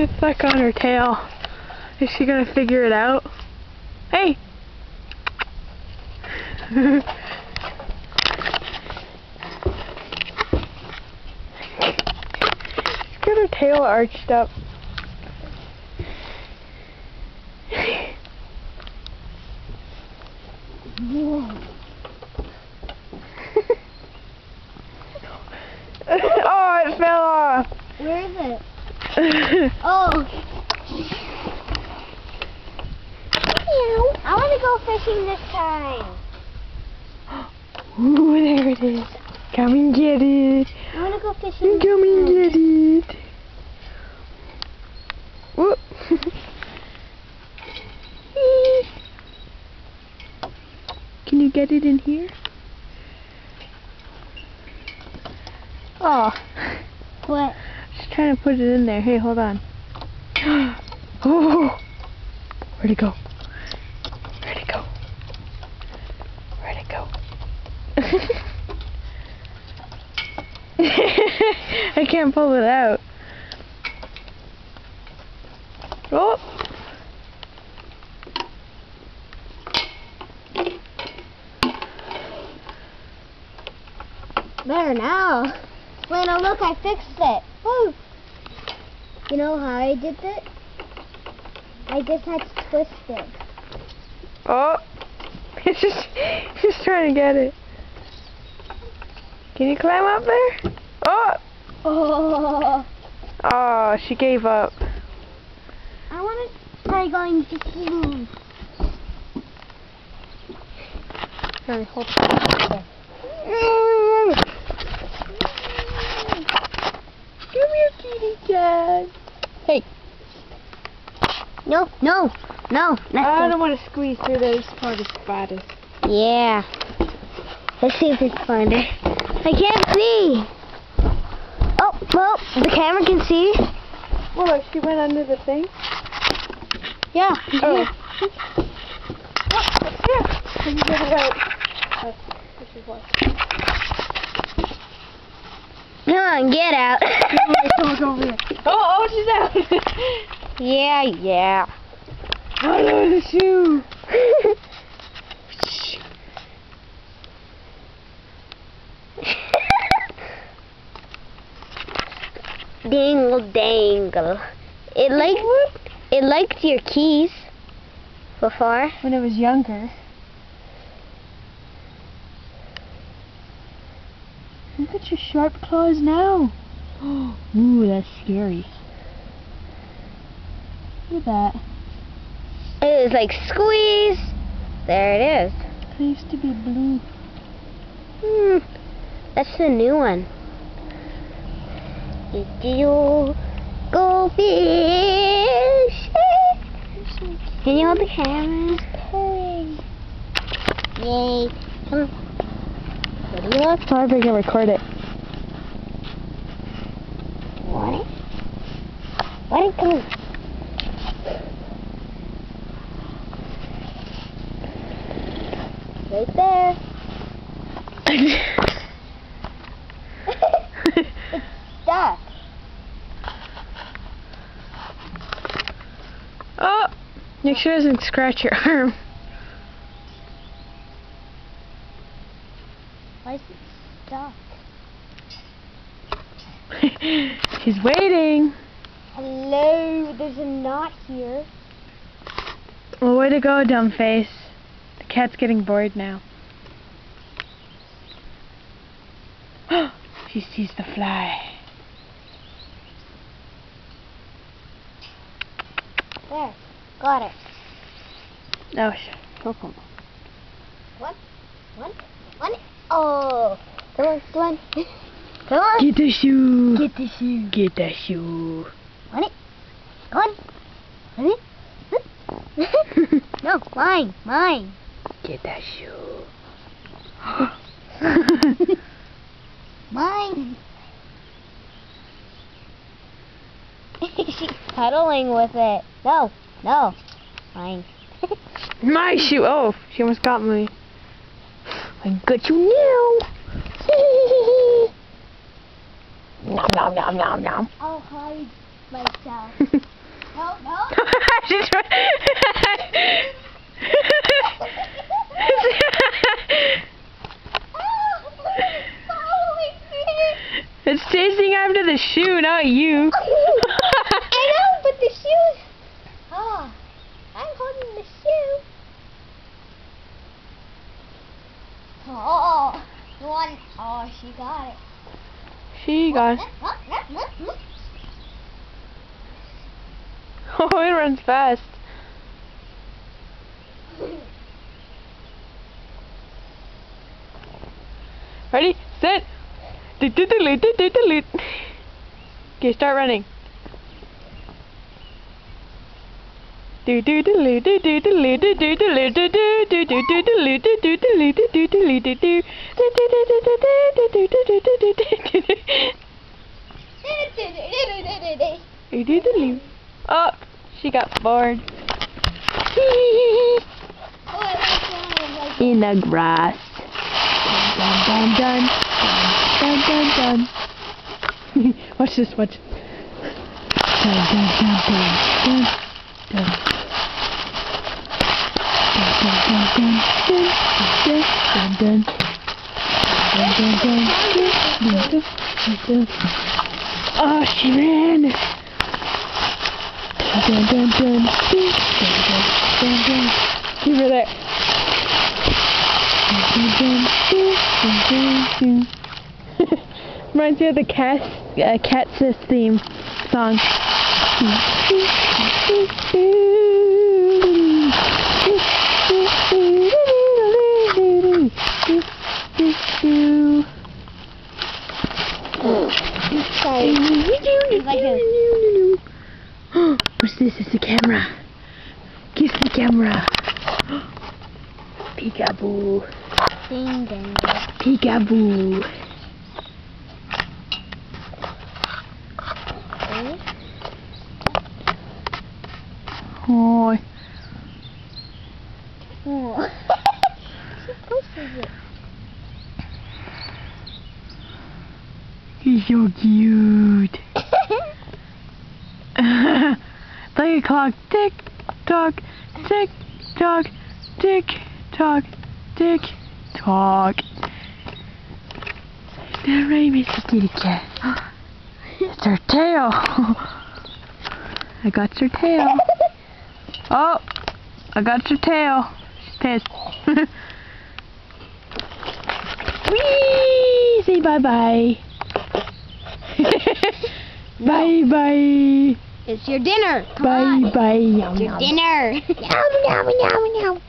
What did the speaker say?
It's stuck on her tail. Is she gonna figure it out? Hey! She's got her tail arched up. Oh, it fell off. Where is it? Oh. I want to go fishing this time. Ooh, there it is. Come and get it. I want to go fishing. Come and get it. Whoop. Can you get it in here? Oh. What? Just trying to put it in there. Hey, hold on. Oh. Where'd it go? Where'd it go? Where'd it go? I can't pull it out. Oh! There now. Lena, look, I fixed it. Woo! You know how I did it? I just had to twist it. Oh! It's just trying to get it. Can you climb up there? Oh! Oh! Oh, she gave up. I want to try going to sleep. Sorry, hold on. Come here, kitty cat. Hey. No, no, no. I don't want to squeeze through those part of spiders. Yeah. Let's see if we can find her. I can't see. Oh, well, the camera can see. Oh, she went under the thing? Yeah. Oh. Yeah. Can you get it out? Oh, this is what. Come on, get out. Over here. Oh, she's out. Yeah, yeah. Follow the shoe. Dingle dangle. It liked your keys before. When I was younger. Look at your sharp claws now. Ooh, that's scary. Look at that. It was like squeeze. There it is. It used to be blue. That's the new one. Did you go fish? Can you hold the camera? Yay. Come on. That's hard I can record it. Want it? Want it? Come on. Right there. It's stuck. Oh! Make sure it doesn't scratch your arm. Why is it stuck? She's waiting. Hello, there's a knot here. Well, way to go, dumb face. The cat's getting bored now. She sees the fly. There, got it. Oh, come on. One. Oh, come on. Come on. Get the shoe. Get the shoe. Get the shoe. Want it? Come on. No, mine. Get that shoe. Mine. She's cuddling with it. No, mine. My shoe. Oh, she almost got me. I got you now. Nom nom nom nom nom. I'll hide myself. No, no. She's It's chasing after the shoe, not you. I know, but the shoe. Oh, I'm holding the shoe. Oh, one. Oh, she got it. She got it. Oh, it runs fast. Ready, set. Okay, start running. Oh, she got bored. In the grass. Dun dun dun dun dun dun. Watch this, watch. Dun dun dun dun dun dun. Dun dun dun dun dun dun dun dun dun dun dun. Oh, she ran. Dun dun dun dun dun dun dun. Keep her there. Reminds me of the Cat's theme song. What's this? It's the camera. Kiss the camera. Peekaboo. Ding ding. Peekaboo. Oh. Oh. He's so cute. Like a clock. Tick tock, tick tock, tick tock, tick tock. That right, Mr. Kitty Cat. It's her tail. I got your tail. Oh, I got your tail. She's pissed. Whee! Say bye-bye. Bye-bye. It's your dinner. Come on. Bye-bye. It's your dinner. Meow, meow, meow, meow.